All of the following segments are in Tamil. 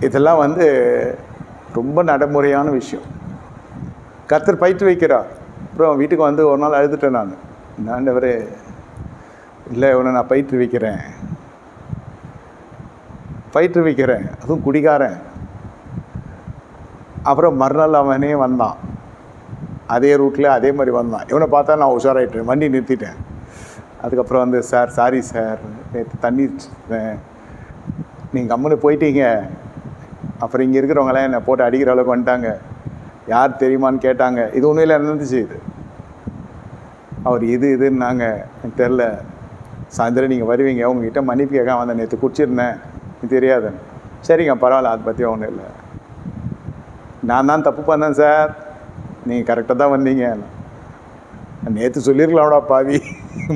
இதெல்லாம் வந்து ரொம்ப நடைமுறையான விஷயம். கர்த்தர் பயிற்று வைக்கிறார். அப்புறம் வீட்டுக்கு வந்து ஒரு நாள் அழுதுட்டேன் நான். ஆண்டவரே, இல்லை இவனை நான் பயிற்றுவிக்கிறேன், அதுவும் குடிகாரன். அப்புறம் மறுநாள் அவனே வந்தான், அதே ரூட்டில் அதே மாதிரி வந்தான். இவனை பார்த்தா நான் உஷாராயிட்டேன், வண்டி நிறுத்திட்டேன். அதுக்கப்புறம் வந்து, சார் சாரி சார், நேற்று தண்ணி நீங்கள் கம்முன்னு போயிட்டீங்க. அப்புறம் இங்கே இருக்கிறவங்களாம் என்னை போட்டு அடிக்கிற அளவுக்கு வந்துட்டாங்க. யார் தெரியுமான்னு கேட்டாங்க. இது உண்மையில் நடந்துச்சு. இது அவர் இதுன்னாங்க, எனக்கு தெரில. சாயந்தரம் நீங்கள் வருவீங்க, உங்ககிட்ட மன்னிப்பு கேட்க வந்தேன், நேற்று குடிச்சிருந்தேன், இது தெரியாதுன்னு. சரிங்க, பரவாயில்ல, அதை பற்றி ஒன்றும் இல்லை. நான் தான் தப்பு பண்ணேன் சார், நீங்கள் கரெக்டாக தான் வந்தீங்க. நேற்று சொல்லியிருக்கலாம்டா பாவி,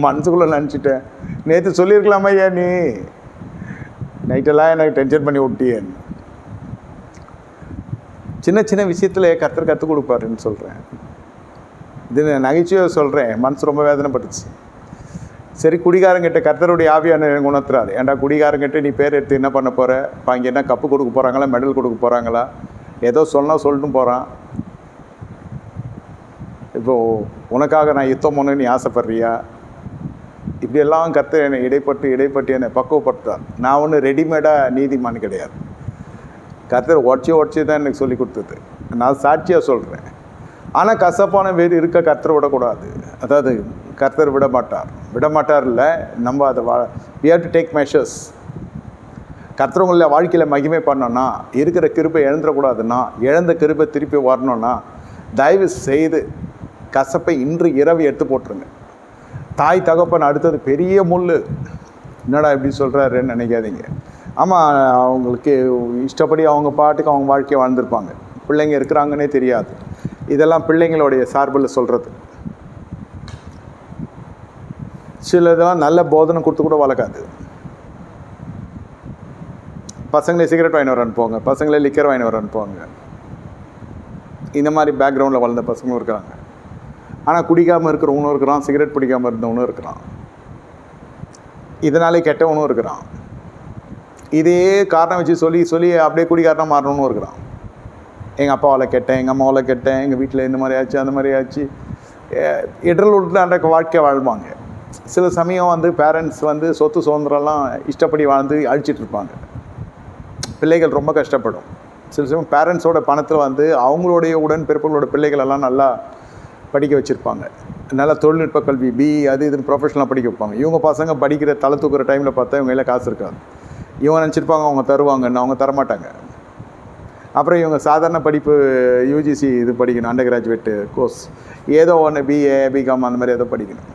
மனசுக்குள்ளே நினச்சிட்டேன். நேற்று சொல்லியிருக்கலாமா ஐயா, நீ நைட்டெல்லாம் எனக்கு டென்ஷன் பண்ணி விட்டியேன்னு. சின்ன சின்ன விஷயத்தில் கர்த்தர் கற்றுக் கொடுப்பாருன்னு சொல்கிறேன். இது நகைச்சுவையாக சொல்கிறேன், மனசு ரொம்ப வேதனைப்பட்டுச்சு. சரி, குடிகாரங்கிட்ட கர்த்தருடைய ஆவியான உணர்த்துறாரு. ஏன்டா குடிகாரங்கிட்ட நீ பேர் எடுத்து என்ன பண்ண போகிற? இப்போ அங்கே என்ன கப்பு கொடுக்க போகிறாங்களா, மெடல் கொடுக்க போகிறாங்களா? ஏதோ சொன்னால் சொல்லிட்டு போகிறான். இப்போது உனக்காக நான் யுத்தம் பண்ணு நீ ஆசைப்படுறியா? இப்படியெல்லாம் கர்த்தர் என்னை இடைப்பட்டு என்னை பக்குவப்படுத்தார். நான் ஒன்றும் ரெடிமேடாக நீதிமான் கிடையாது. கர்த்தர் உடச்சி தான் எனக்கு சொல்லி கொடுத்தது. நான் சாட்சியாக சொல்கிறேன். ஆனால் கசப்பான வேறு இருக்க கர்த்தரை விடக்கூடாது. அதாவது கர்த்தர் விட மாட்டார் இல்லை, நம்ம அதை we have to take measures. கர்த்தரவங்கள வாழ்க்கையில் மகிமை பண்ணோன்னா, இருக்கிற கிருபை இழந்துடக்கூடாதுன்னா, இழந்த கிருபை திருப்பி வரணுன்னா, தயவு செய்து கசப்பை இன்று இரவு எடுத்து போட்டுருங்க. தாய் தகப்பன் அடுத்தது பெரிய முள். என்னடா இப்படி சொல்கிறாருன்னு நினைக்காதீங்க. ஆமாம், அவங்களுக்கு இஷ்டப்படி அவங்க பாட்டுக்கு அவங்க வாழ்க்கையை வாழ்ந்துருப்பாங்க. பிள்ளைங்க இருக்கிறாங்கன்னே தெரியாது. இதெல்லாம் பிள்ளைங்களுடைய சார்பில் சொல்கிறது. சில இதெல்லாம் நல்ல போதனை கொடுத்து கூட வளர்க்காது. பசங்களே சிகரெட் வாங்கி வர அனுப்புவாங்க, பசங்களே லிக்கர் வாங்கி வர அனுப்புவாங்க. இந்த மாதிரி பேக்ரவுண்டில் வளர்ந்த பசங்களும் இருக்கிறாங்க. ஆனால் குடிக்காமல் இருக்கிறவனும் இருக்கிறான், சிகரெட் பிடிக்காமல் இருந்தவனும் இருக்கிறான், இதனாலே கெட்டவனும் இருக்கிறான். இதே காரணம் வச்சு சொல்லி அப்படியே குடிக்காரனாக மாறணும்னு இருக்கிறான். எங்கள் அப்பாவால் கெட்டேன், எங்கள் அம்மாவால் கெட்டேன், எங்கள் வீட்டில் இந்த மாதிரி ஆச்சு, அந்த மாதிரி ஆச்சு. இடல் உள்ள அந்த வாழ்க்கை வாழ்வாங்க. சில சமயம் வந்து பேரண்ட்ஸ் வந்து சொத்து சுதந்திரம்லாம் இஷ்டப்படி வாழ்ந்து அழிச்சிட்ருப்பாங்க. பிள்ளைகள் ரொம்ப கஷ்டப்படும். சில சமயம் பேரண்ட்ஸோட பணத்தில் வந்து அவங்களுடைய உடன்பிறப்புகளோட பிள்ளைகளெல்லாம் நல்லா படிக்க வச்சுருப்பாங்க. நல்லா தொழில்நுட்ப கல்வி, அது இதுன்னு ப்ரொஃபஷனலாக படிக்க வைப்பாங்க. இவங்க பசங்க படிக்கிற தலை தூக்குற டைமில் பார்த்தா இவங்க கையில் காசு இருக்காது. இவங்க நினச்சிருப்பாங்க அவங்க தருவாங்கன்னு, அவங்க தரமாட்டாங்க. அப்புறம் இவங்க சாதாரண படிப்பு யூஜிசி இது படிக்கணும், அண்டர் கிராஜுவேட்டு கோர்ஸ் ஏதோ ஒன்று, பிஏ பிகாம் அந்த மாதிரி ஏதோ படிக்கணும்.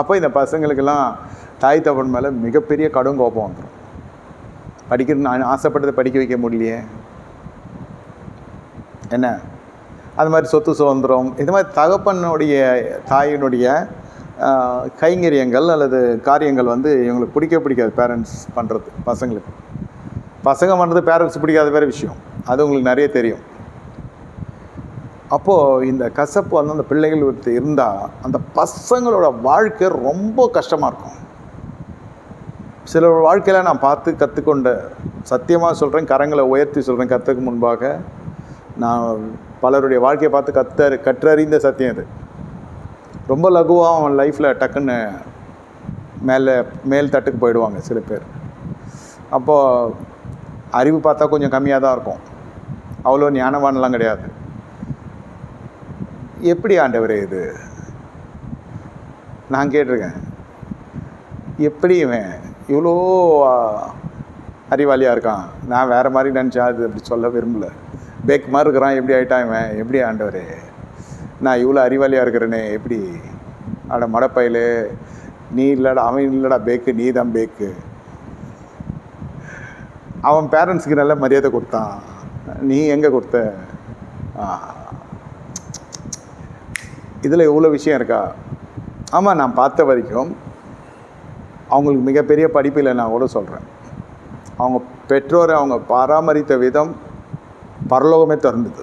அப்போ இந்த பசங்களுக்கெல்லாம் தாய் தகவன் மேலே மிகப்பெரிய கடும் கோபம் வந்துடும். படிக்கணும்னு ஆசைப்பட்டதை படிக்க வைக்க முடியலையே என்ன. அது மாதிரி சொத்து சுதந்திரம், இது மாதிரி தகப்பனுடைய தாயினுடைய கைங்கரியங்கள் அல்லது காரியங்கள் வந்து இவங்களுக்கு பிடிக்காது. பேரண்ட்ஸ் பண்ணுறது பசங்களுக்கு, பசங்க பண்ணுறது பேரண்ட்ஸ் பிடிக்காத வேறு விஷயம். அது உங்களுக்கு நிறைய தெரியும். அப்போது இந்த கசப்பு வந்து அந்த பிள்ளைகள் இருந்தால் அந்த பசங்களோட வாழ்க்கை ரொம்ப கஷ்டமாக இருக்கும். சில வாழ்க்கையில் நான் பார்த்து கற்றுக்கொண்ட, சத்தியமாக சொல்கிறேன், கரங்களை உயர்த்தி சொல்கிறேன், கற்றுக்கு முன்பாக நான் பலருடைய வாழ்க்கையை பார்த்து கற்றறிந்த சத்தியம் இது. ரொம்ப லகுவாக அவன் லைஃப்பில் டக்குன்னு மேல் தட்டுக்கு போயிடுவாங்க சில பேர். அப்போது அறிவு பார்த்தா கொஞ்சம் கம்மியாக தான் இருக்கும், அவ்வளோ ஞானவான்லாம் கிடையாது. எப்படி ஆண்டவரே இது நான் கேட்டிருக்கேன். எப்படி இவன் இவ்வளோ அறிவாளியாக இருக்கான்? நான் வேறு மாதிரி நினச்சா அது அப்படி சொல்ல விரும்பலை. பேக் மாதிரி இருக்கிறான், எப்படி ஆகிட்டான் இவன்? எப்படி ஆண்டவரே, நான் இவ்வளோ அறிவாளியாக இருக்கிறேனே எப்படி? அட மடப்பையில் நீ இல்லைடா, அவன் இல்லைடா பேக்கு, நீ தான் பேக்கு. அவன் பேரண்ட்ஸுக்கு நல்ல மரியாதை கொடுத்தான், நீ எங்கே கொடுத்த? இதில் எவ்வளோ விஷயம் இருக்கா? ஆமாம், நான் பார்த்த வரைக்கும் அவங்களுக்கு மிகப்பெரிய படிப்பு இல்லை. நான் கூட சொல்கிறேன், அவங்க பெற்றோரை அவங்க பராமரித்த விதம் பரலோகமே திறந்தது.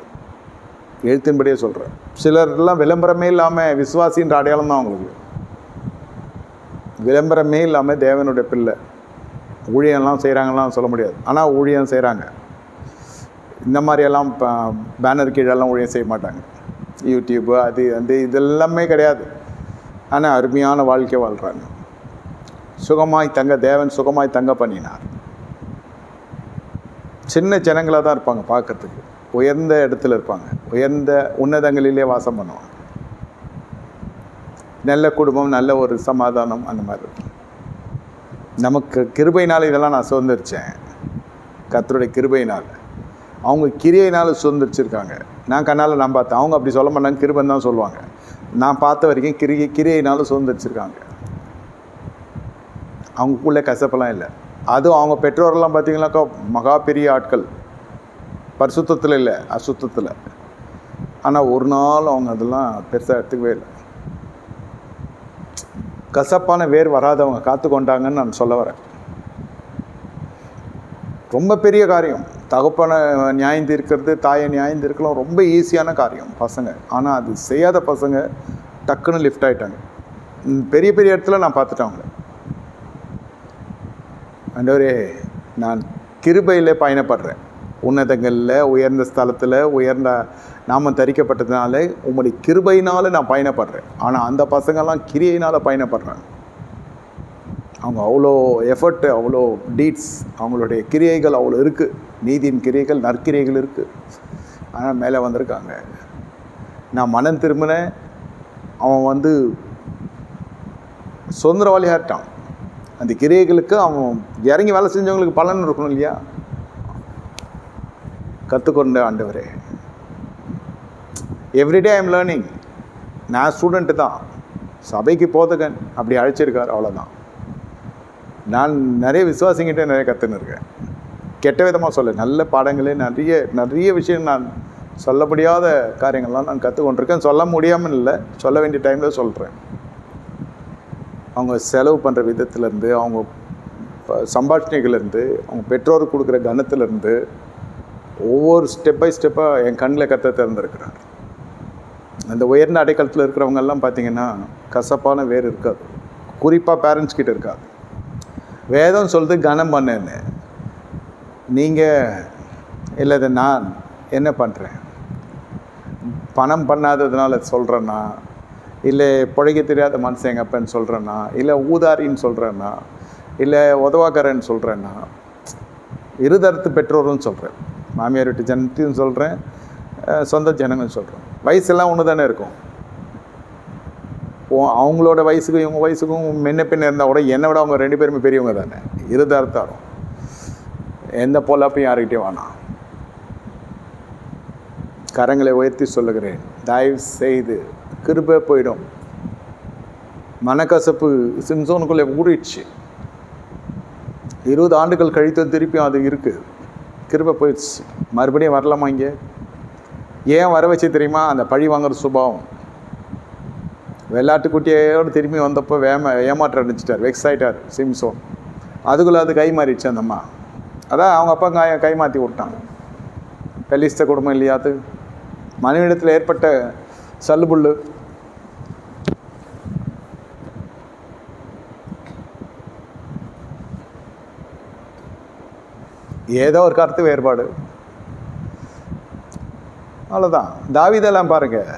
எழுத்தின்படியே சொல்கிறேன். சிலர்லாம் விளம்பரமே இல்லாமல் விசுவாசின்ற அடையாளம் தான் அவங்களுக்கு. விளம்பரமே இல்லாமல் தேவனுடைய பிள்ளை ஊழியம்லாம் செய்கிறாங்கலாம் சொல்ல முடியாது, ஆனால் ஊழியம் செய்கிறாங்க. இந்த மாதிரியெல்லாம் பேனர் கீழெல்லாம் ஊழியம் செய்ய மாட்டாங்க. யூடியூப்பு அது அந்த இதெல்லாமே கிடையாது. ஆனால் அருமையான வாழ்க்கை வாழ்கிறாங்க. சுகமாய் தங்க தேவன் சுகமாய் தங்க பண்ணினார். சின்ன ஜனங்களாக தான் இருப்பாங்க, பார்க்கறதுக்கு உயர்ந்த இடத்துல இருப்பாங்க, உயர்ந்த உன்னதங்களிலே வாசம் பண்ணுவாங்க. நல்ல குடும்பம், நல்ல ஒரு சமாதானம், அந்த மாதிரி இருக்கும். நமக்கு கிருபையினால் இதெல்லாம் நான் சுதந்திரித்தேன். கர்த்தருடைய கிருபையினால். அவங்க கிரியையினால் சுதந்திரிச்சிருக்காங்க. நான் கண்ணால் நான் பார்த்தேன். அவங்க அப்படி சொல்ல மாட்டாங்க, கிருபைன்னு தான் சொல்லுவாங்க. நான் பார்த்த வரைக்கும் கிரியையினால் சுதந்திரிச்சிருக்காங்க. அவங்களுக்குள்ளே கசப்பெல்லாம் இல்லை. அதுவும் அவங்க பெற்றோரெல்லாம் பார்த்தீங்கன்னாக்கா மகா பெரிய ஆட்கள், பரிசுத்தத்தில் இல்லை, அசுத்தத்தில். ஆனால் ஒரு நாள் அவங்க அதெல்லாம் பெருசாக எடுத்துக்கவே இல்லை. கசப்பான வேர் வராதவங்க காத்து கொண்டாங்கன்னு நான் சொல்ல வரேன். ரொம்ப பெரிய காரியம். தகப்பனை நியாயம் தீர்க்கிறது, தாயை நியாயம் தீர்க்கலாம் ரொம்ப ஈஸியான காரியம் பசங்க. ஆனால் அது செய்யாத பசங்க டக்குன்னு லிஃப்ட் ஆகிட்டாங்க. பெரிய பெரிய இடத்துல நான் பார்த்துட்டேன் அவங்கள. ஆண்டவரே, நான் கிருபையில் பயணப்படுறேன். உன்னதங்களில் உயர்ந்த ஸ்தலத்தில் உயர்ந்த நாமம் தரிக்கப்பட்டதுனால உங்களுடைய கிருபையினால் நான் பயணப்படுறேன். ஆனால் அந்த பசங்கள்லாம் கிரியையினால் பயணப்படுறாங்க. அவங்க அவ்வளோ எஃபர்ட்டு, அவ்வளோ டீட்ஸ், அவங்களுடைய கிரியைகள் அவ்வளோ இருக்குது. நீதியின் கிரியைகள், நற்கிரியைகள் இருக்குது. ஆனால் மேலே வந்திருக்காங்க. நான் மனம் திரும்பினேன். அவன் சுதந்திரவாளியாகிட்டான். அந்த கிரியைகளுக்கு அவன் இறங்கி வேலை செஞ்சவங்களுக்கு பலன் இருக்கணும் இல்லையா? கற்றுக்கொண்ட ஆண்டவரே, எவ்ரிடே ஐ எம் லேர்னிங். நான் ஸ்டூடெண்ட்டு தான், சபைக்கு போதகன் அப்படி அழைச்சிருக்கார், அவ்வளோதான். நான் நிறைய விசுவாசிங்கிட்ட நிறைய கற்றுன்னு இருக்கேன். கெட்ட விதமாக சொல்ல, நல்ல பாடங்களே நிறைய நிறைய விஷயம் நான் சொல்ல முடியாத காரியங்கள்லாம் நான் கற்றுக்கொண்டிருக்கேன். சொல்ல முடியாமல் இல்லை, சொல்ல வேண்டிய டைமில் சொல்கிறேன். அவங்க செலவு பண்ணுற விதத்துலேருந்து, அவங்க சம்பாஷணைகள்லேருந்து, அவங்க பெற்றோருக்கு கொடுக்குற கனத்துலேருந்து ஒவ்வொரு ஸ்டெப் பை ஸ்டெப்பாக என் கண்ணில் கத்த திறந்துருக்கிறார். அந்த உயர்ந்த அடைக்கலத்தில் இருக்கிறவங்கெல்லாம் பார்த்திங்கன்னா கசப்பான வேறு இருக்காது. குறிப்பாக பேரண்ட்ஸ் கிட்ட இருக்காது. வேதம் சொல்லுது கனம் பண்ணேன்னு. நீங்கள் இல்லை, இதை நான் என்ன பண்ணுறேன், பணம் பண்ணாததுனால சொல்கிறேன்னா, இல்லை பிழைக்க தெரியாத மனுஷன் எங்கள் அப்பன்னு சொல்கிறேன்னா, இல்லை ஊதாரின்னு சொல்கிறேன்னா, இல்லை உதவாக்காரன்னு சொல்கிறேன்னா, இருதரத்து பெற்றோர்னு சொல்கிறேன். மாமியார் வீட்டு ஜனத்தையும் சொல்கிறேன், சொந்த ஜனங்களும் சொல்கிறேன். வயசெல்லாம் ஒன்று தானே இருக்கும். அவங்களோட வயசுக்கும் இவங்க வயசுக்கும் முன்ன பின்ன இருந்தால் கூட என்னை விட அவங்க 2 பேருமே பெரியவங்க தானே. இருதரத்தாரும் எந்த பொல்லாப்பையும் யாருக்கிட்டே வேணாம். கரங்களை உயர்த்தி சொல்லுகிறேன், தயவு செய்து கிருபை போயிடும். மனக்கசப்பு சிம்சோனுக்குள்ளே ஊறிடுச்சு. 20 ஆண்டுகள் கழித்து திருப்பியும் அது இருக்குது. கிருபை போயிடுச்சு. மறுபடியும் வரலாமா? இங்கே ஏன் வர வச்சு தெரியுமா? அந்த பழி வாங்குற சுபாவம். வெள்ளாட்டுக்குட்டியோடு திரும்பி வந்தப்போ ஏமாற்றம் அடிச்சிட்டார், வெக்ஸ் ஆகிட்டார் சிம்சோன். அதுக்குள்ளே அது கை மாறிடுச்சு அந்த அம்மா. அதான் அவங்க அப்பா கை மாற்றி விட்டாங்க. பெலிஸ்த குடும்பம் இல்லையா அது? மனைவிடத்தில் ஏற்பட்ட சல்லுபுல்லு. ஏதோ ஒரு கருத்து வேறுபாடு, அவ்வளோதான். தாவீதெல்லாம் பாருங்கள்,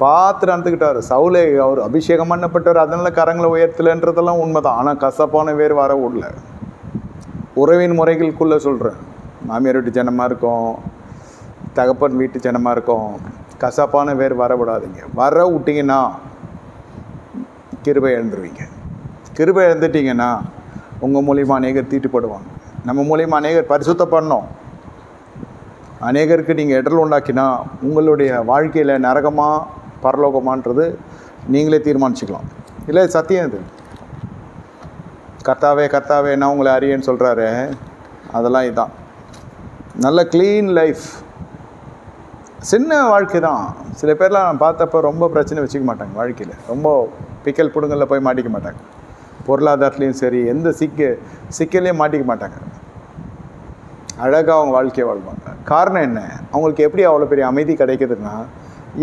பார்த்து நடந்துக்கிட்டார். சவுலே அவர் அபிஷேகம் பண்ணப்பட்டவர், அதனால கரங்களை உயர்த்தலைன்றதெல்லாம் உண்மைதான். ஆனால் கசப்பான வேறு வர விடல. உறவின் முறைகளுக்குள்ளே சொல்கிறேன், மாமியார் வீட்டு ஜனமாக இருக்கும், தகப்பன் வீட்டு ஜனமாக இருக்கும், கசப்பான வேறு வர விடாதீங்க. வர விட்டிங்கன்னா கிருபை இழந்துருவீங்க. கிருபை இழந்துட்டிங்கன்னா உங்கள் மூலியமாக அநேகர் தீட்டுப்படுவாங்க. நம்ம மூலியமாக அநேகர் பரிசுத்த பண்ணோம். அநேகருக்கு நீங்கள் இடர்கள் உண்டாக்கினா உங்களுடைய வாழ்க்கையில் நரகமா பரலோகமான்றது நீங்களே தீர்மானிச்சுக்கலாம். இல்லை, சத்தியம் இது. கர்த்தாவே கர்த்தாவே நான் உங்களை அறியேன்னு சொல்கிறாரு. அதெல்லாம் இதுதான் நல்ல க்ளீன் லைஃப். சின்ன வாழ்க்கை தான். சில பேர்லாம் நான் பார்த்தப்போ ரொம்ப பிரச்சனை வச்சுக்க மாட்டாங்க வாழ்க்கையில். ரொம்ப பிக்கல் புடுங்களில் போய் மாட்டிக்க மாட்டாங்க. பொருளாதாரத்துலேயும் சரி, எந்த சிக்கல்லையும் மாட்டிக்க மாட்டாங்க. அழகாக அவங்க வாழ்க்கையை வாழ்வாங்க. காரணம் என்ன? அவங்களுக்கு எப்படி அவ்வளோ பெரிய அமைதி கிடைக்குதுன்னா,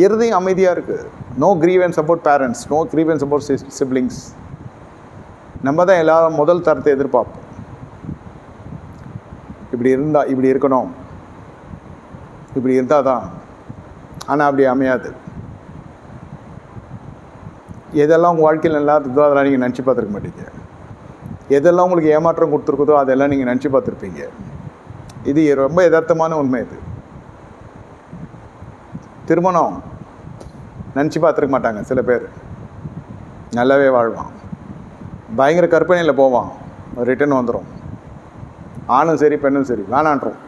இருதையும் அமைதியாக இருக்குது. No grievances about parents, no grievances about siblings. நம்ம தான் எல்லாரும் முதல் தரத்தை எதிர்பார்ப்போம். இப்படி இருந்தால் இப்படி இருக்கணும், இப்படி இருந்தால் தான். ஆனால் அப்படி அமையாது. எதெல்லாம் உங்கள் வாழ்க்கையில் நல்லா இருந்ததோ அதெல்லாம் நீங்கள் நினச்சி பார்த்துருக்க மாட்டீங்க. எதெல்லாம் உங்களுக்கு ஏமாற்றம் கொடுத்துருக்குதோ அதெல்லாம் நீங்கள் நினச்சி பார்த்துருப்பீங்க. இது ரொம்ப யதார்த்தமான உண்மை. இது திருமணம் நினச்சி பார்த்துருக்க மாட்டாங்க சில பேர். நல்லாவே வாழ்வான், பயங்கர கற்பனையில் போவான், ரிட்டர்ன் வந்துடும். ஆணும் சரி பெண்ணும் சரி வேணான்றோம்.